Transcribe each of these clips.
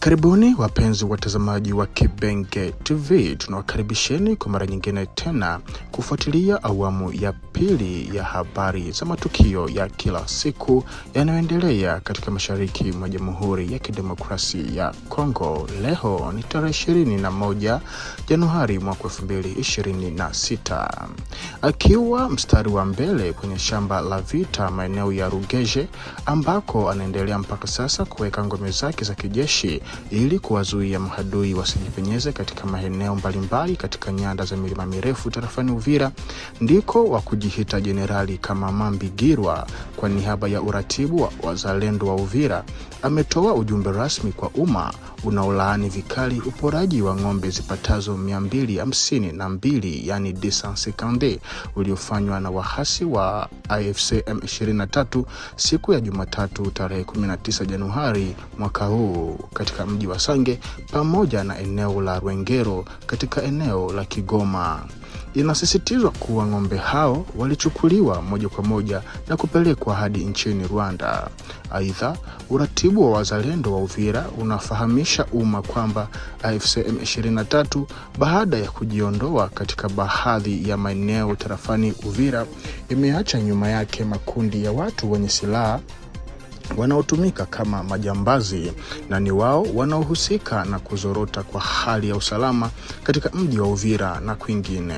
Karibuni wapenzi watazamaji wa Kibenge TV, tunawakaribisheni kwa mara nyingine tena kufuatilia awamu ya pili ya habari za matukio ya kila siku yanayoendelea katika mashariki mwa Jamhuri ya Kidemokrasia ya Kongo. Leo ni tarehe 21 Januari mwaka 2026. Akiwa mstari wa mbele kwenye shamba la vita maeneo ya Rugeje ambako anaendelea mpaka sasa kuweka ngome zake za kijeshi ili kuwazuia mahadui wasijipenyeze katika maeneo mbalimbali katika nyanda za milima mirefu tarafani Uvira, ndiko wa kujihita Jenerali Kamamambi Girwa kwa niaba ya uratibu wa wazalendo wa Uvira ametoa ujumbe rasmi kwa umma unaolaani vikali uporaji wa ngombe zipatazo 252 yani 252 uliofanywa na wahasi wa AFC M23 siku ya Jumatatu tarehe 19 Januari mwaka huu katika mji wa Sange pamoja na eneo la Rwengero katika eneo la Kigoma. Inasisitizwa kuwa ngombe hao walichukuliwa moja kwa moja na kupelekwa hadi nchini Rwanda. Aidha, uratibu wa wazalendo wa Uvira unafahamisha umma kwamba AFC M23 baada ya kujiondoa katika baadhi ya maeneo tarafani Uvira imeacha nyuma yake makundi ya watu wenye silaha wanaotumika kama majambazi na ni wao wanaohusika na kuzorota kwa hali ya usalama katika mji wa Uvira na kwingine.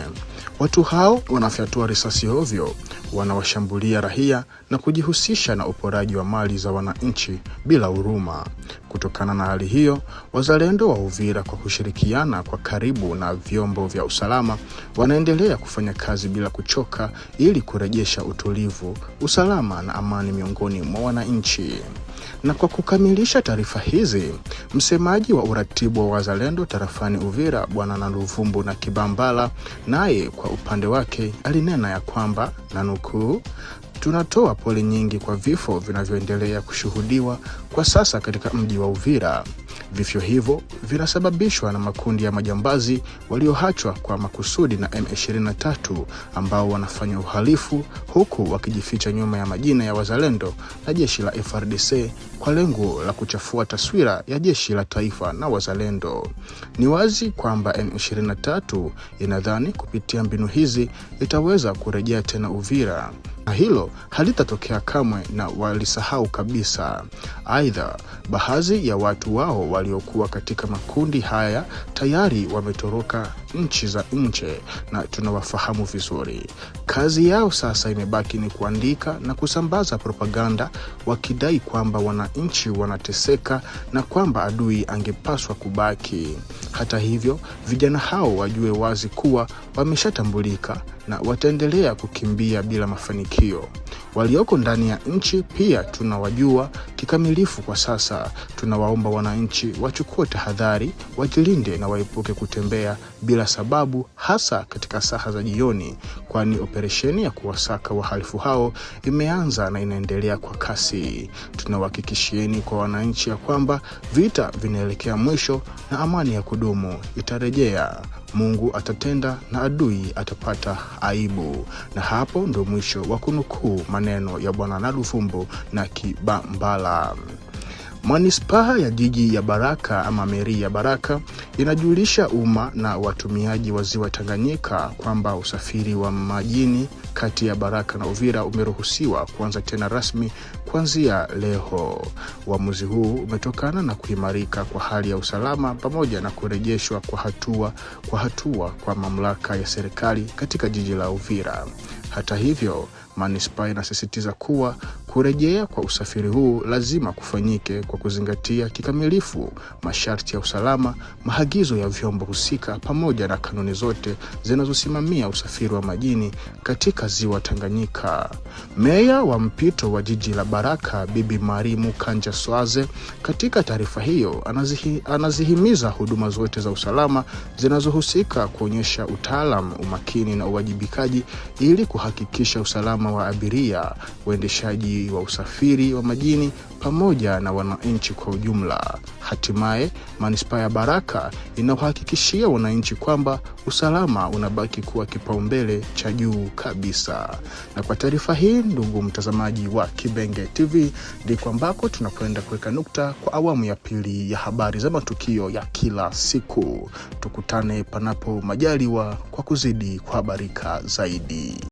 Watu hao wanafyatua risasi ovyo, wanawashambulia raia na kujihusisha na uporaji wa mali za wananchi bila huruma. Kutokana na hali hiyo, wazalendo wa Uvira kwa kushirikiana kwa karibu na vyombo vya usalama wanaendelea kufanya kazi bila kuchoka ili kurejesha utulivu, usalama na amani miongoni mwa wananchi. Na kwa kukamilisha taarifa hizi, msemaji wa uratibu wa wazalendo tarafani Uvira Bwana Naluvumbu na Kibambala naye kwa upande wake alinena ya kwamba na nukuu, tunatoa pole nyingi kwa vifo vinavyoendelea kushuhudiwa kwa sasa katika mji wa Uvira. Vifo hivyo vinasababishwa na makundi ya majambazi walioachwa kwa makusudi na M23 ambao wanafanya uhalifu huku wakijificha nyuma ya majina ya wazalendo na jeshi la FARDC kwa lengo la kuchafua taswira ya jeshi la taifa na wazalendo. Ni wazi kwamba M23 inadhani kupitia mbinu hizi itaweza kurejea tena Uvira, na hilo halitatokea kamwe na walisahau kabisa. Aidha, baadhi ya watu wao waliokuwa katika makundi haya tayari wametoroka nchi za nje na tunawafahamu vizuri. Kazi yao sasa imebaki ni kuandika na kusambaza propaganda wakidai kwamba wananchi wanateseka na kwamba adui angepaswa kubaki. Hata hivyo, vijana hao wajue wazi kuwa wameshatambulika na wataendelea kukimbia bila mafanikio. Walioko ndani ya nchi pia tunawajua kikamilifu kwa sasa. Tunawaomba wananchi wachukue tahadhari, wajilinde na waepuke kutembea bila sababu hasa katika saa za jioni, kwani operesheni ya kuwasaka wahalifu hao imeanza na inaendelea kwa kasi. Tunawahakikishieni kwa wananchi ya kwamba vita vinaelekea mwisho na amani ya kudumu itarejea. Mungu atatenda na adui atapata aibu. Na hapo ndo mwisho wa kunukuu maneno ya Bwana Naluvumbu na Kibambala. Manispaa ya jiji ya Baraka ama meri ya Baraka inajulisha umma na watumiaji wa ziwa Tanganyika kwamba usafiri wa majini kati ya Baraka na Uvira umeruhusiwa kuanza tena rasmi kuanzia leo. Uamuzi huu umetokana na kuimarika kwa hali ya usalama pamoja na kurejeshwa kwa hatua kwa mamlaka ya serikali katika jiji la Uvira. Hata hivyo, manispaa inasisitiza kuwa kurejea kwa usafiri huu lazima kufanyike kwa kuzingatia kikamilifu masharti ya usalama, maagizo ya vyombo husika pamoja na kanuni zote zinazosimamia usafiri wa majini katika ziwa Tanganyika. Meya wa mpito wa jiji la Baraka Bibi Marimu Kanja Swaze katika taarifa hiyo anazihimiza huduma zote za usalama zinazohusika kuonyesha utaalamu, umakini na uwajibikaji ili kuhakikisha usalama wa abiria, waendeshaji wa usafiri wa majini pamoja na wananchi kwa ujumla. Hatimaye, Manispaa ya Baraka inahakikishia wananchi kwamba usalama unabaki kuwa kipaumbele cha juu kabisa. Na kwa taarifa hii, ndugu mtazamaji wa Kibenge TV, ndiko ambako tunakwenda kuweka nukta kwa awamu ya pili ya habari za matukio ya kila siku. Tukutane panapo majaliwa kwa kuzidi kuhabarika zaidi.